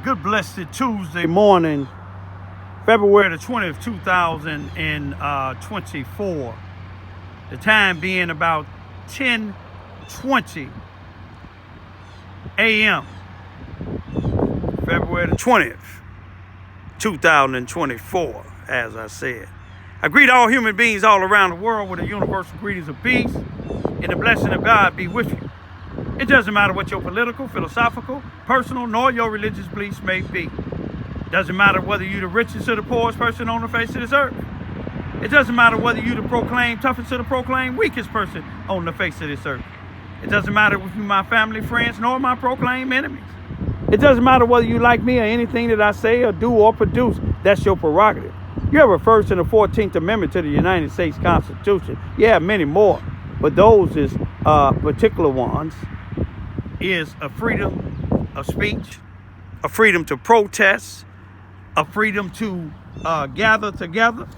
Good blessed Tuesday morning, February the 20th, 2024. The time being about 10:20 a.m. February the 20th, 2024, as I said. I greet all human beings all around the world with the universal greetings of peace, and the blessing of God be with you. It doesn't matter what your political, philosophical, personal, nor your religious beliefs may be. It doesn't matter whether you're the richest or the poorest person on the face of this earth. It doesn't matter whether you're the proclaimed toughest or the proclaimed weakest person on the face of this earth. It doesn't matter if you're my family, friends, nor my proclaimed enemies. It doesn't matter whether you like me or anything that I say or do or produce. That's your prerogative. You have a First and the 14th Amendment to the United States Constitution. Yeah, many more. But those is particular ones is a freedom of speech, a freedom to protest, a freedom to gather together,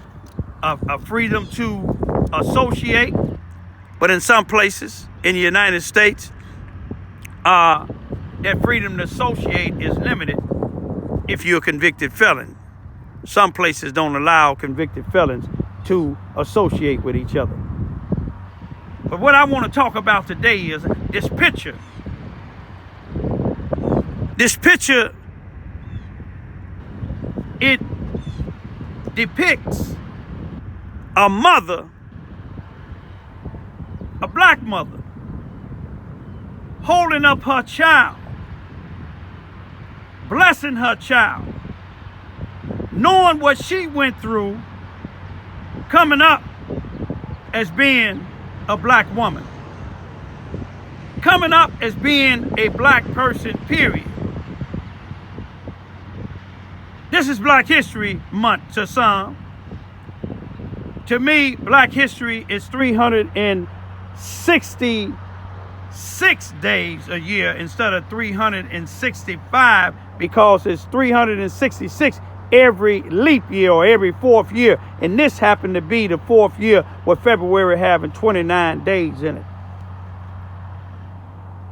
a freedom to associate. But in some places in the United States, that freedom to associate is limited if you're a convicted felon. Some places don't allow convicted felons to associate with each other. But what I want to talk about today is this picture. This picture, it depicts a mother, a black mother, holding up her child, blessing her child, knowing what she went through coming up as being a black woman, coming up as being a black person, period. This is Black History Month to some. To me, Black History is 366 days a year instead of 365 because it's 366 every leap year or every fourth year. And this happened to be the fourth year with February having 29 days in it.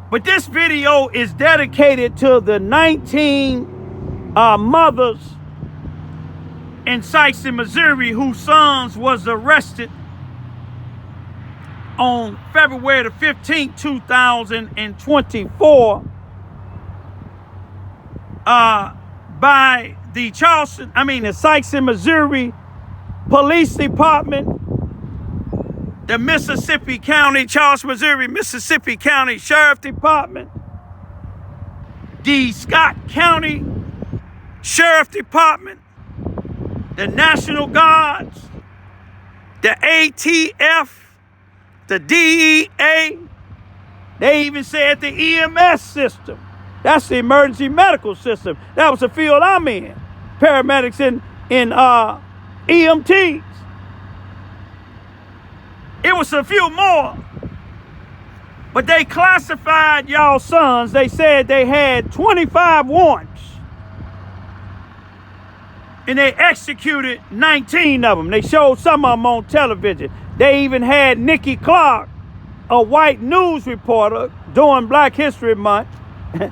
But this video is dedicated to the 19 mothers in Sykes, Missouri, whose sons was arrested on February the 15th, 2024 by the Sykes, Missouri Police Department, the Mississippi County Sheriff Department, the Scott County Sheriff Department, the National Guards, the ATF, the DEA. They even said the EMS system. That's the emergency medical system. That was the field I'm in. Paramedics and EMTs. It was a few more. But they classified y'all sons. They said they had 25 warrants. And they executed 19 of them. They showed some of them on television. They even had Nikki Clark, a white news reporter, during Black History Month. I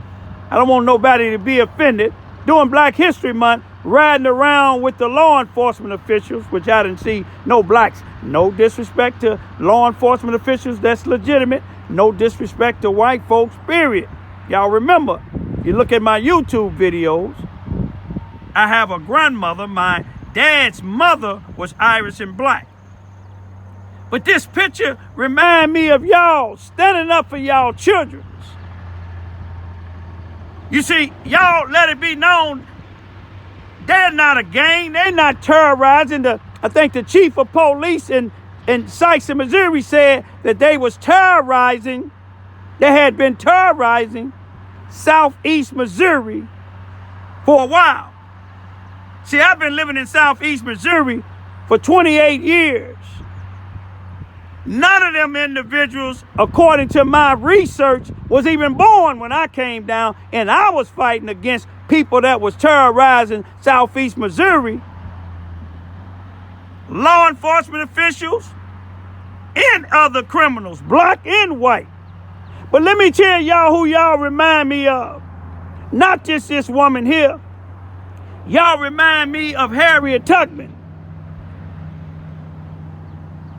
don't want nobody to be offended. During Black History Month, riding around with the law enforcement officials, which I didn't see no blacks. No disrespect to law enforcement officials. That's legitimate. No disrespect to white folks, period. Y'all remember, if you look at my YouTube videos, I have a grandmother. My dad's mother was Irish and black. But this picture reminds me of y'all standing up for y'all children. You see, y'all let it be known they're not a gang. They're not terrorizing. I think the chief of police in Sykes, Missouri said that they was terrorizing. They had been terrorizing Southeast Missouri for a while. See, I've been living in Southeast Missouri for 28 years. None of them individuals, according to my research, was even born when I came down, and I was fighting against people that was terrorizing Southeast Missouri. Law enforcement officials and other criminals, black and white. But let me tell y'all who y'all remind me of. Not just this woman here. Y'all remind me of Harriet Tubman.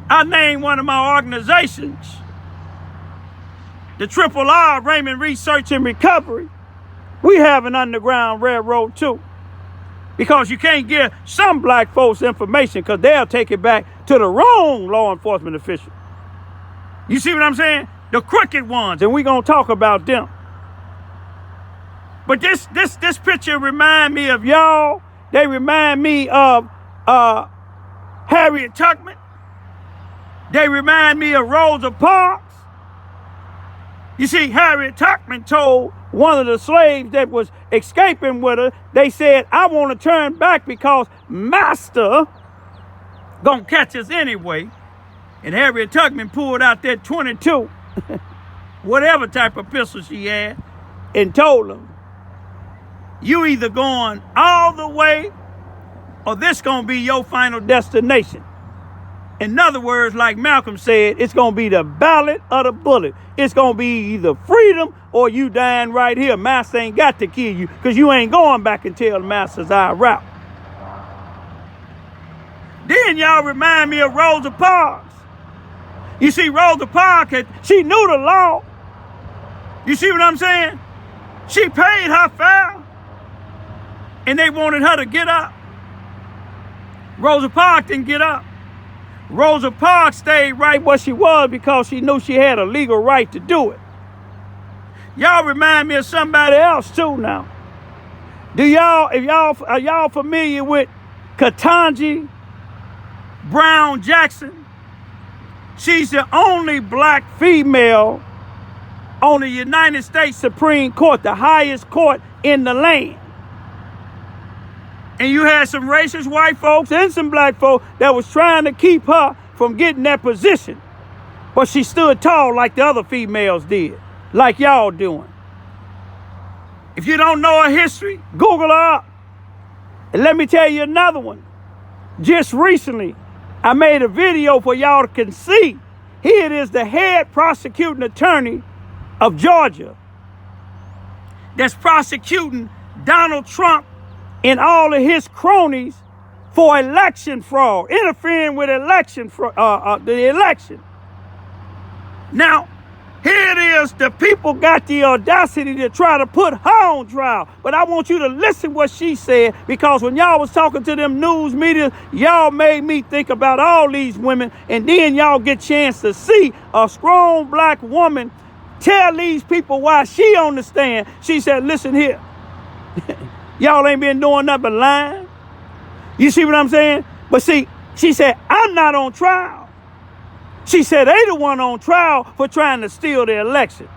I named one of my organizations, the Triple R, Raymond Research and Recovery. We have an underground railroad too. Because you can't give some black folks information because they'll take it back to the wrong law enforcement official. You see what I'm saying? The crooked ones, and we're going to talk about them. But this picture remind me of y'all. They remind me of Harriet Tubman. They remind me of Rosa Parks. You see, Harriet Tubman told one of the slaves that was escaping with her, they said, I want to turn back because master gonna catch us anyway. And Harriet Tubman pulled out that 22, whatever type of pistol she had, and told him, you either going all the way or this gonna be your final destination. In other words, like Malcolm said, it's going to be the ballot or the bullet. It's going to be either freedom or you dying right here. Master ain't got to kill you because you ain't going back and tell the master's our route. Then y'all remind me of Rosa Parks. You see, Rosa Parks, she knew the law. You see what I'm saying? She paid her fare and they wanted her to get up. Rosa Parks didn't get up. Rosa Parks stayed right where she was because she knew she had a legal right to do it. Y'all remind me of somebody else too now. Are y'all familiar with Ketanji Brown Jackson? She's the only black female on the United States Supreme Court, the highest court in the land. And you had some racist white folks and some black folks that was trying to keep her from getting that position. But she stood tall like the other females did, like y'all doing. If you don't know her history, Google her up. And let me tell you another one. Just recently, I made a video for y'all to see. Here it is, the head prosecuting attorney of Georgia that's prosecuting Donald Trump and all of his cronies for election fraud, interfering with the election. Now, here it is, the people got the audacity to try to put her on trial. But I want you to listen what she said, because when y'all was talking to them news media, y'all made me think about all these women, and then y'all get a chance to see a strong black woman tell these people why she on the stand. She said, listen here. Y'all ain't been doing nothing but lying. You see what I'm saying? But see, she said, I'm not on trial. She said, they the one on trial for trying to steal the election.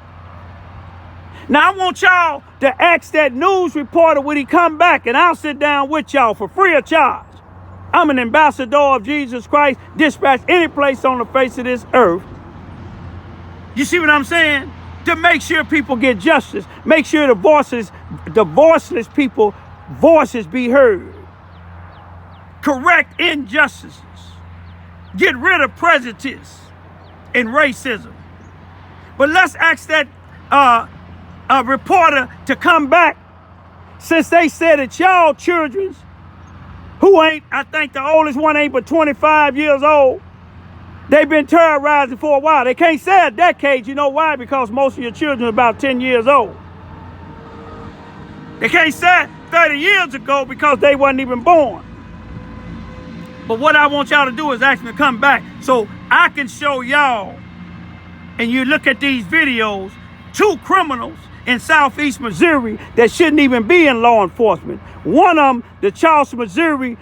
Now, I want y'all to ask that news reporter when he come back, and I'll sit down with y'all for free of charge. I'm an ambassador of Jesus Christ, dispatched any place on the face of this earth. You see what I'm saying? To make sure people get justice. Make sure the voiceless people voices be heard. Correct injustices. Get rid of prejudice and racism. But let's ask that reporter to come back, since they said that y'all children, who ain't, I think the oldest one ain't but 25 years old, they've been terrorizing for a while. They can't say a decade. You know why? Because most of your children are about 10 years old. They can't say 30 years ago because they wasn't even born. But what I want y'all to do is ask me to come back so I can show y'all, and you look at these videos, 2 criminals in Southeast Missouri that shouldn't even be in law enforcement. One of them, the Charleston, Missouri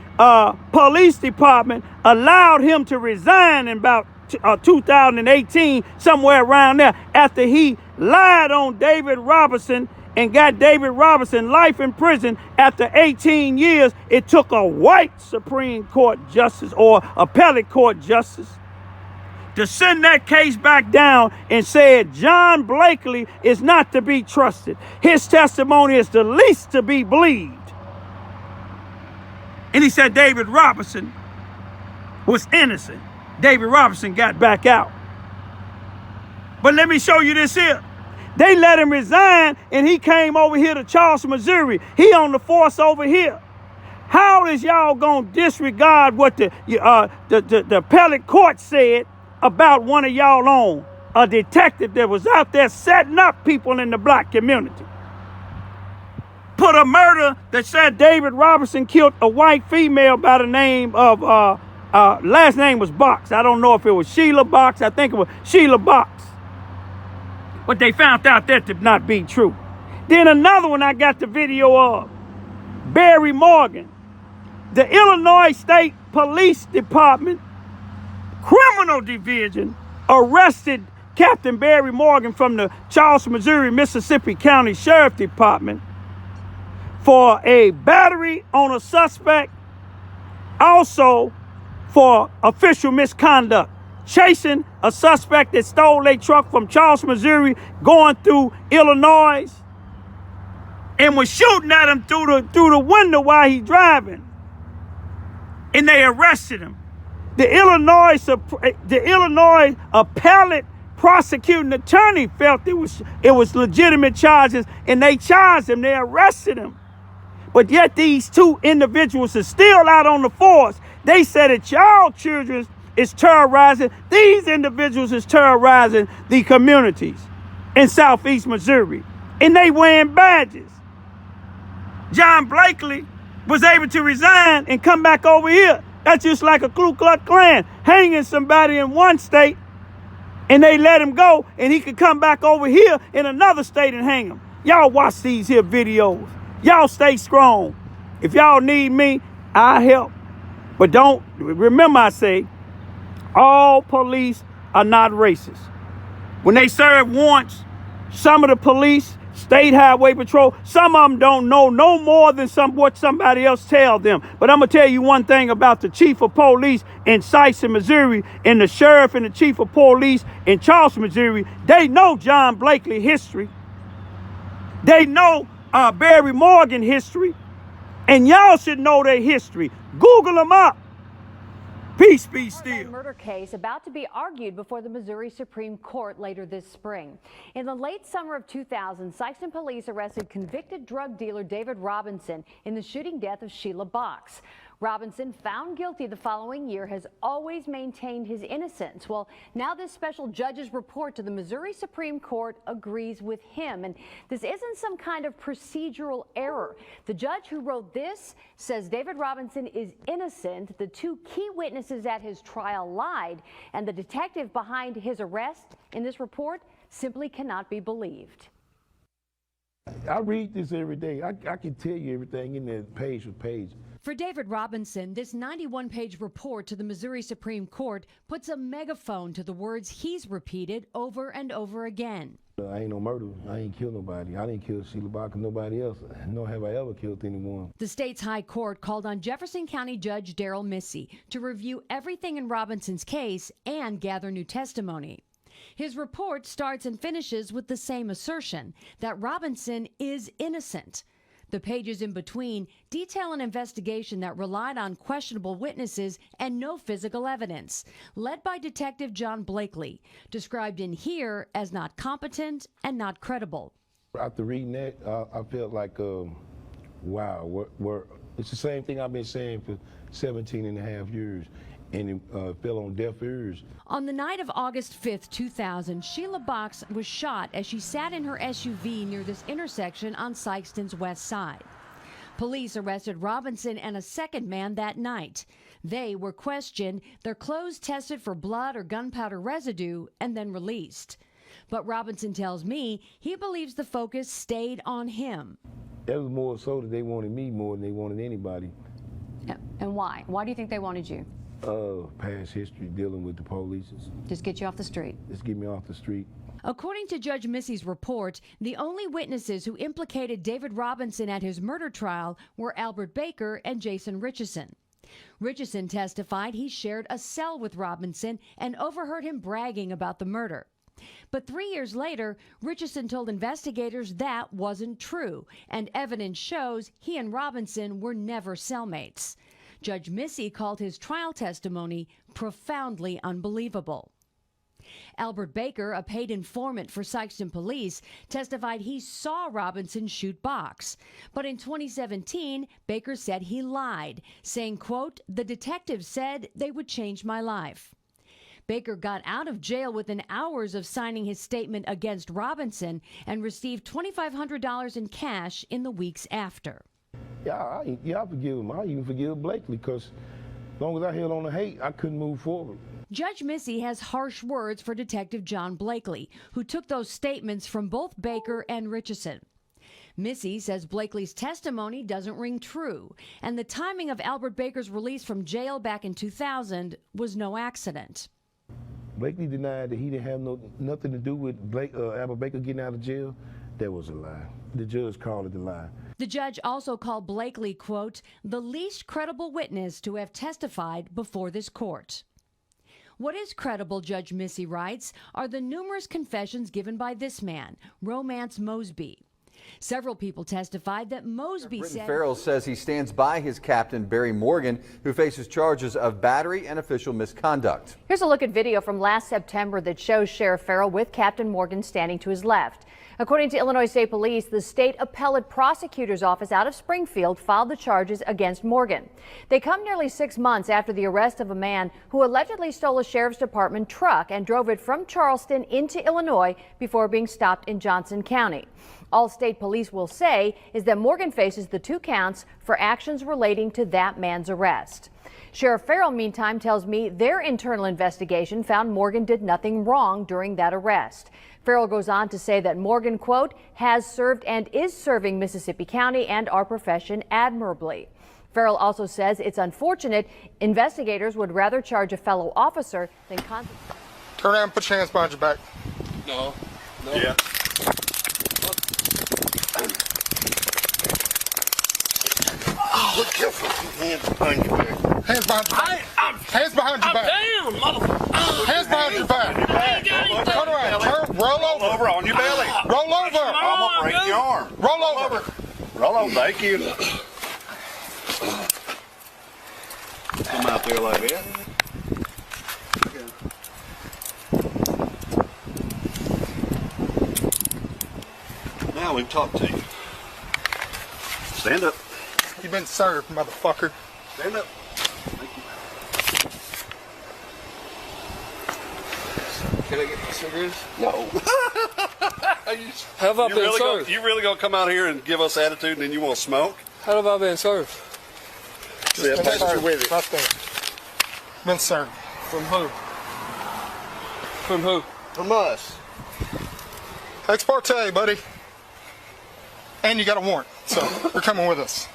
Police Department allowed him to resign in about 2018, somewhere around there, after he lied on David Robinson and got David Robinson life in prison. After 18 years, it took a white Supreme Court justice or appellate court justice to send that case back down and said John Blakely is not to be trusted. His testimony is the least to be believed. And he said David Robinson was innocent. David Robinson got back out. But let me show you this here. They let him resign, and he came over here to Charleston, Missouri. He on the force over here. How is y'all gonna disregard what the appellate court said about one of y'all own, a detective that was out there setting up people in the black community? Put a murder that said David Robinson killed a white female by the name of, last name was Box. I don't know if it was Sheila Box. I think it was Sheila Box. But they found out that to not be true. Then another one I got the video of, Barry Morgan. The Illinois State Police Department Criminal Division arrested Captain Barry Morgan from the Charleston, Missouri, Mississippi County Sheriff Department for a battery on a suspect, also for official misconduct, chasing a suspect that stole a truck from Charleston, Missouri, going through Illinois, and was shooting at him through the window while he's driving. And they arrested him. The Illinois appellate prosecuting attorney felt it was legitimate charges, and they charged him. They arrested him. But yet these two individuals are still out on the force. They said that y'all children is terrorizing. These individuals is terrorizing the communities in Southeast Missouri, and they wearing badges. John Blakely was able to resign and come back over here. That's just like a Ku Klux Klan hanging somebody in one state, and they let him go, and he could come back over here in another state and hang him. Y'all watch these here videos. Y'all stay strong. If y'all need me, I'll help. But don't, remember I say, all police are not racist. When they serve warrants, some of the police, State Highway Patrol, some of them don't know no more than what somebody else tell them. But I'm going to tell you one thing about the chief of police in Syson, Missouri, and the sheriff and the chief of police in Charleston, Missouri. They know John Blakely history. They know Barry Morgan history. And y'all should know their history. Google them up. Peace be still. Murder case about to be argued before the Missouri Supreme Court later this spring. In the late summer of 2000, Sikeston police arrested convicted drug dealer David Robinson in the shooting death of Sheila Box. Robinson, found guilty the following year, has always maintained his innocence. Well, now this special judge's report to the Missouri Supreme Court agrees with him. And this isn't some kind of procedural error. The judge who wrote this says David Robinson is innocent. The two key witnesses at his trial lied, and the detective behind his arrest in this report simply cannot be believed. I read this every day. I can tell you everything in there page for page. For David Robinson, this 91-page report to the Missouri Supreme Court puts a megaphone to the words he's repeated over and over again. I ain't no murderer. I ain't killed nobody. I didn't kill Sheila Box or nobody else, nor have I ever killed anyone. The state's high court called on Jefferson County Judge Darrell Missy to review everything in Robinson's case and gather new testimony. His report starts and finishes with the same assertion that Robinson is innocent. The pages in between detail an investigation that relied on questionable witnesses and no physical evidence, led by Detective John Blakely, described in here as not competent and not credible. After reading that, I felt like, wow, it's the same thing I've been saying for 17 and a half years. And it fell on deaf ears. On the night of August 5th, 2000, Sheila Box was shot as she sat in her SUV near this intersection on Sikeston's west side. Police arrested Robinson and a second man that night. They were questioned, their clothes tested for blood or gunpowder residue, and then released. But Robinson tells me he believes the focus stayed on him. It was more so that they wanted me more than they wanted anybody. And why? Why do you think they wanted you? Past history dealing with the police. Just get you off the street. Just get me off the street. According to Judge Missy's report, the only witnesses who implicated David Robinson at his murder trial were Albert Baker and Jason Richardson. Richardson testified he shared a cell with Robinson and overheard him bragging about the murder. But 3 years later, Richardson told investigators that wasn't true, and evidence shows he and Robinson were never cellmates. Judge Missy called his trial testimony profoundly unbelievable. Albert Baker, a paid informant for Sikeston police, testified he saw Robinson shoot Box. But in 2017, Baker said he lied, saying, quote, "The detectives said they would change my life." Baker got out of jail within hours of signing his statement against Robinson and received $2,500 in cash in the weeks after. Yeah, I forgive him. I even forgive Blakely because as long as I held on to hate, I couldn't move forward. Judge Missy has harsh words for Detective John Blakely, who took those statements from both Baker and Richardson. Missy says Blakely's testimony doesn't ring true, and the timing of Albert Baker's release from jail back in 2000 was no accident. Blakely denied that he didn't have nothing to do with Albert Baker getting out of jail. That was a lie. The judge called it a lie. The judge also called Blakely, quote, "the least credible witness to have testified before this court." What is credible, Judge Missy writes, are the numerous confessions given by this man, Romance Mosby. Several people testified that Mosby said... Farrell says he stands by his captain, Barry Morgan, who faces charges of battery and official misconduct. Here's a look at video from last September that shows Sheriff Farrell with Captain Morgan standing to his left. According to Illinois State Police, the state appellate prosecutor's office out of Springfield filed the charges against Morgan. They come nearly 6 months after the arrest of a man who allegedly stole a sheriff's department truck and drove it from Charleston into Illinois before being stopped in Johnson County. All state police will say is that Morgan faces the 2 counts for actions relating to that man's arrest. Sheriff Farrell, meantime, tells me their internal investigation found Morgan did nothing wrong during that arrest. Farrell goes on to say that Morgan, quote, has served and is serving Mississippi County and our profession admirably. Farrell also says it's unfortunate investigators would rather charge a fellow officer than Turn around and put your hands behind your back. No. Yeah. Oh, careful. Hands behind your back. Hands behind your back. Hands behind your back. Down, motherfucker. Hands behind your back. Turn around. Roll over on your belly. Roll over. I'm gonna break your arm. Roll over. Roll over. Thank you. Come out there like that. Now we can talk to you. Stand up. You've been served, motherfucker. Stand up. Thank you. Can I get my cigarettes? No. Have I been served? You really gonna come out here and give us attitude and then you want to smoke? How have I been served? Yeah, pass it with it. Right there. Been served. From who? From who? From us. Ex parte, buddy. And you got a warrant, so you're coming with us.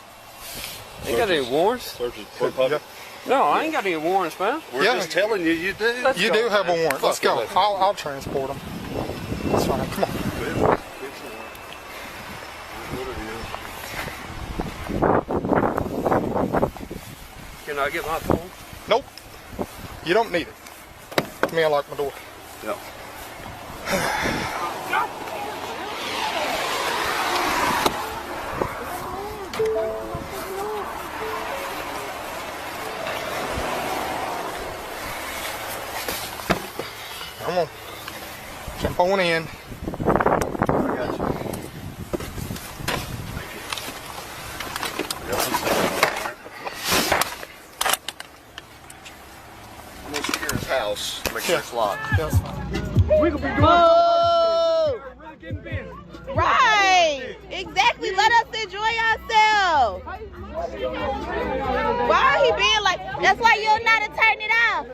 Ain't got any warrants? Searches for public. No, I ain't got any warrants, man. We're just telling you, you do. You do have a warrant. Let's go. I'll transport them. That's fine. Come on. Can I get my phone? Nope. You don't need it. Let me unlock my door. Yep. Come on. Jump on in. I got you. I'm gonna secure his house. Make sure it's locked. That's fine. We could be doing really getting busy. Right, exactly. Let us enjoy ourselves. Why are he being like? That's why you're not to turn it off.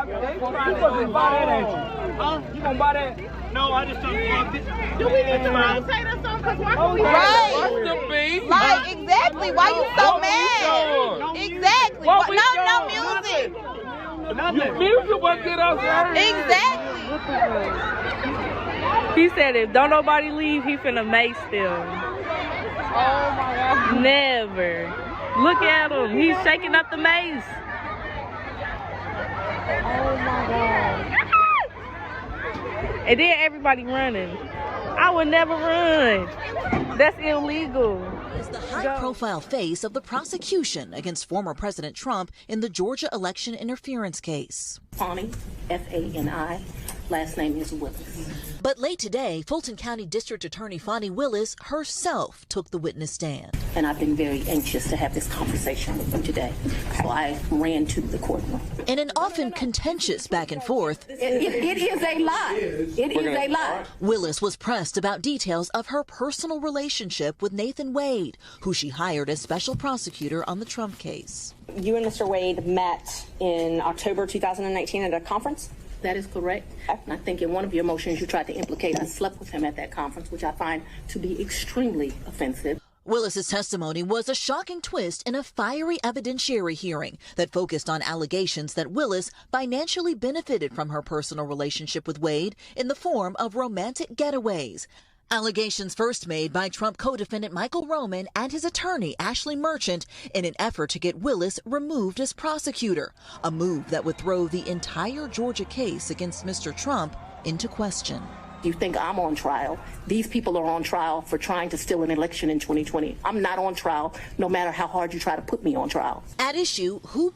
You gonna buy that, ain't you? Huh? You gonna buy that? No, I just don't want it. Do we need to rotate or something? Cause why can't we? Right. Like exactly. Why you so mad? Exactly. No music. Music was good outside. Exactly. He said if don't nobody leave, he finna mace them. Oh my God. Never. Look at him. He's shaking up the mace. Oh my God. And then everybody running. I would never run. That's illegal. Is the high-profile face of the prosecution against former President Trump in the Georgia election interference case. Fani, F-A-N-I, last name is Willis. But late today, Fulton County District Attorney Fani Willis herself took the witness stand. And I've been very anxious to have this conversation with you today, so I ran to the courtroom. In an often contentious back and forth, It is a lie. It is a lie. Willis was pressed about details of her personal relationship with Nathan Wade, who she hired as special prosecutor on the Trump case. You and Mr. Wade met in October 2019 at a conference? That is correct. And I think in one of your motions you tried to implicate I slept with him at that conference, which I find to be extremely offensive. Willis's testimony was a shocking twist in a fiery evidentiary hearing that focused on allegations that Willis financially benefited from her personal relationship with Wade in the form of romantic getaways. Allegations first made by Trump co-defendant Michael Roman and his attorney Ashley Merchant in an effort to get Willis removed as prosecutor, a move that would throw the entire Georgia case against Mr. Trump into question. You think I'm on trial? These people are on trial for trying to steal an election in 2020. I'm not on trial, no matter how hard you try to put me on trial. At issue, who